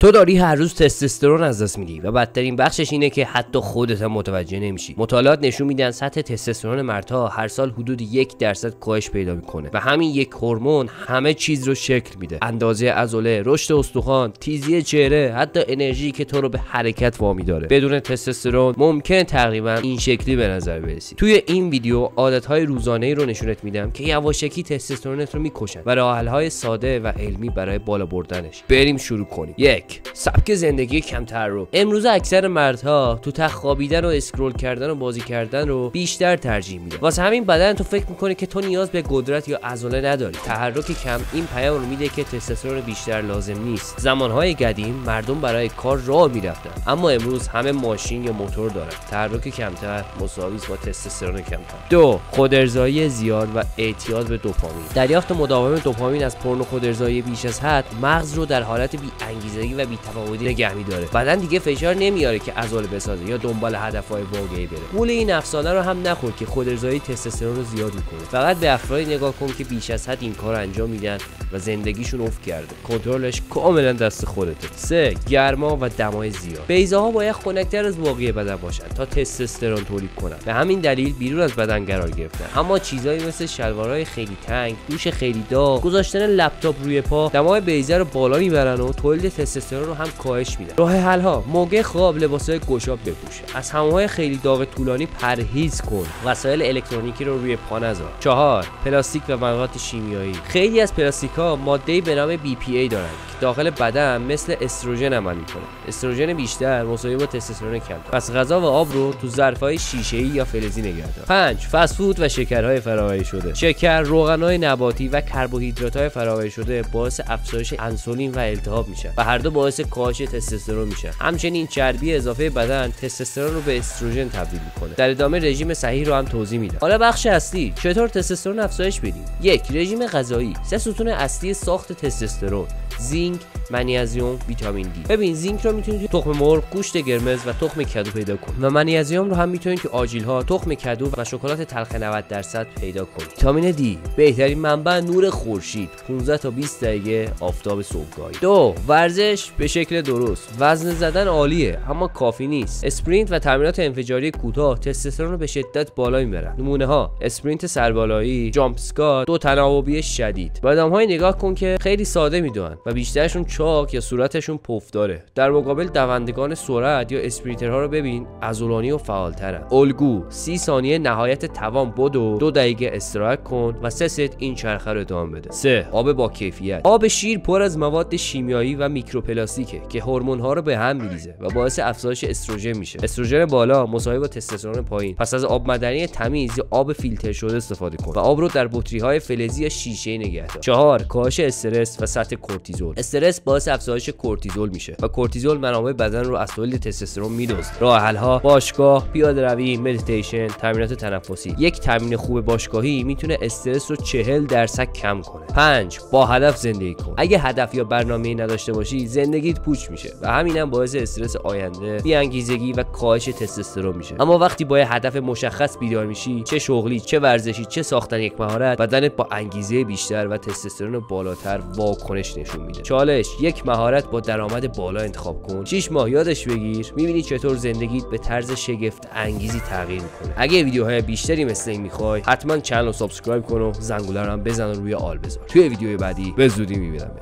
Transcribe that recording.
تو داری هر روز تستوسترون از دست میدی و بدترین بخشش اینه که حتی خودت هم متوجه نمیشی. مطالعات نشون میدن سطح تستوسترون مردها هر سال حدود 1% کاهش پیدا میکنه و همین یک هورمون همه چیز رو شکل میده. اندازه عضله، رشد استخوان، تیزی چهره، حتی انرژی که تو رو به حرکت وامی داره. بدون تستوسترون ممکن تقریبا این شکلی به نظر برسی. توی این ویدیو عادتهای روزانه‌ای رو نشونت میدم که یواشکی تستوسترونت رو میکشن و راه‌حل‌های ساده و علمی برای بالا بردنش. بریم شروع کنیم. سبک زندگی کمتر رو امروز اکثر مردها تو تخت خوابیدن و اسکرول کردن و بازی کردن رو بیشتر ترجیح میده. واسه همین بدن تو فکر میکنه که تو نیاز به قدرت یا عضله نداری. تحرک کم این پیام رو میده که تستوسترون بیشتر لازم نیست. زمانهای قدیم مردم برای کار راه میرفتن، اما امروز همه ماشین یا موتور دارن. تحرک کمتر مساوی با تستوسترون کمتر. 2. خودارضایی زیاد و اعتیاد به دوپامین. دریافت مداوم دوپامین از پورنو خودارضایی بیش از حد مغز رو در حالت بی انگیزگی و بی تفاوتی نگه می‌داره. بدن دیگه فشار نمیاره که عضله بسازه یا دنبال هدف‌های واقعی بره. گول این افسانه رو هم نخور که خودارضایی تستوسترون رو زیاد میکنه. فقط به افرادی نگاه کن که بیش از حد این کار انجام میدن و زندگیشون افت کرده. کنترلش کاملا دست خودته. 3. گرما و دمای زیاد. بیضه‌ها باید خنک‌تر از واقعی بدن باشن تا تستوسترون تولید کنن. به همین دلیل بیرون از بدن قرار گرفتن. اما چیزایی مثل شلوارهای خیلی تنگ، دوش خیلی داغ، گذاشتن لپتاپ روی پا دمای بیضه رو بالا میبرن و تولید تستوسترون رو هم کاهش میدن. راه حل ها: موقع خواب لباسای گشاد بپوش، از حمام‌های خیلی داغ طولانی پرهیز کن، وسایل الکترونیکی رو روی پا نذار. 4. پلاستیک و مواد شیمیایی. خیلی از پلاستیک‌ها ماده‌ای به نام BPA دارن که داخل بدن مثل استروژن عمل میکنه. استروژن بیشتر مساوی با تستوسترون کمتر. پس غذا و آب رو تو ظرف‌های شیشه‌ای یا فلزی نگه دار. 5. فست فود و شکرهای فرآوری شده. شکر، روغن‌های نباتی و کربوهیدرات‌های فرآوری شده باعث افزایش انسولین و التهاب میشن و هر دو باعث کاهش تستوسترون میشه. همچنین چربی اضافه بدن تستوسترون رو به استروژن تبدیل میکنه. در ادامه رژیم صحیح رو هم توضیح میدم. حالا بخش اصلی: چطور تستوسترون افزایش بدیم؟ 1. رژیم غذایی. 3 ستون اصلی ساخت تستوسترون: زینک، منیزیم، ویتامین دی. ببین، زینک رو میتونید تو تخم مرغ، گوشت قرمز و تخم کدو پیدا کنید و منیزیم رو هم میتونید تو آجیل‌ها، تخم کدو و شکلات تلخ 90% پیدا کنید. ویتامین دی بهترین منبع نور خورشید، 15 تا 20 دقیقه آفتاب صبحگاهی. 2. ورزش به شکل درست. وزن زدن عالیه اما کافی نیست. اسپرینت و تمرینات انفجاری کوتاه تستوسترون رو به شدت بالا میبرن. نمونه ها: اسپرینت سربالایی، جامپ اسکات، دو تناوبی شدید. به آدم‌های نگاه کن که خیلی ساده میدونن و بیشترشون چاک یا صورتشون پف داره. در مقابل دوندگان سرعت یا اسپرینترها رو ببین، عضلانی و فعالترن. الگو: 30 ثانیه نهایت توان بدو، 2 دقیقه استراحت کن و 3 ست این چرخه رو ادامه بده. 3. آب با کیفیت. آب شیر پر از مواد شیمیایی و میکروپلاستیکه که هورمون‌ها رو به هم می‌ریزه و باعث افزایش استروژن میشه. استروژن بالا مساوی با تستوسترون پایین. پس از آب معدنی تمیز یا آب فیلتر شده استفاده کن و آب رو در بطری‌های فلزی یا شیشه‌ای نگه دار. 4. کاهش استرس و سطح کورتیزول. استرس باعث افزایش کورتیزول میشه و کورتیزول منابع بدن رو از تولید تستوسترون میدزده. راه حل‌ها: باشگاه، پیاده‌روی، مدیتیشن، تمرینات تنفسی. یک تمرین خوب باشگاهی میتونه استرس رو 40% کم کنه. 5. با هدف زندگی کن. اگه هدف یا برنامه‌ای نداشته باشی زندگیت پوچ میشه و همینم باعث استرس آینده، بی‌انگیزگی و کاهش تستوسترون میشه. اما وقتی با یه هدف مشخص بیدار میشی، چه شغلی، چه ورزشی، چه ساختن یک مهارت، بدنت با انگیزه بیشتر و تستوسترون بالاتر واکنش نشون میده. چالش: یک مهارت با درآمد بالا انتخاب کن. 6 ماه یادش بگیر، میبینی چطور زندگیت به طرز شگفت انگیزی تغییر میکنه. اگه ویدیوهای بیشتری مثل این میخوای، حتما چنل رو سابسکرایب کن و زنگوله رو هم بزن و روی آل بذار. توی ویدیوی بعدی به زودی میبینم.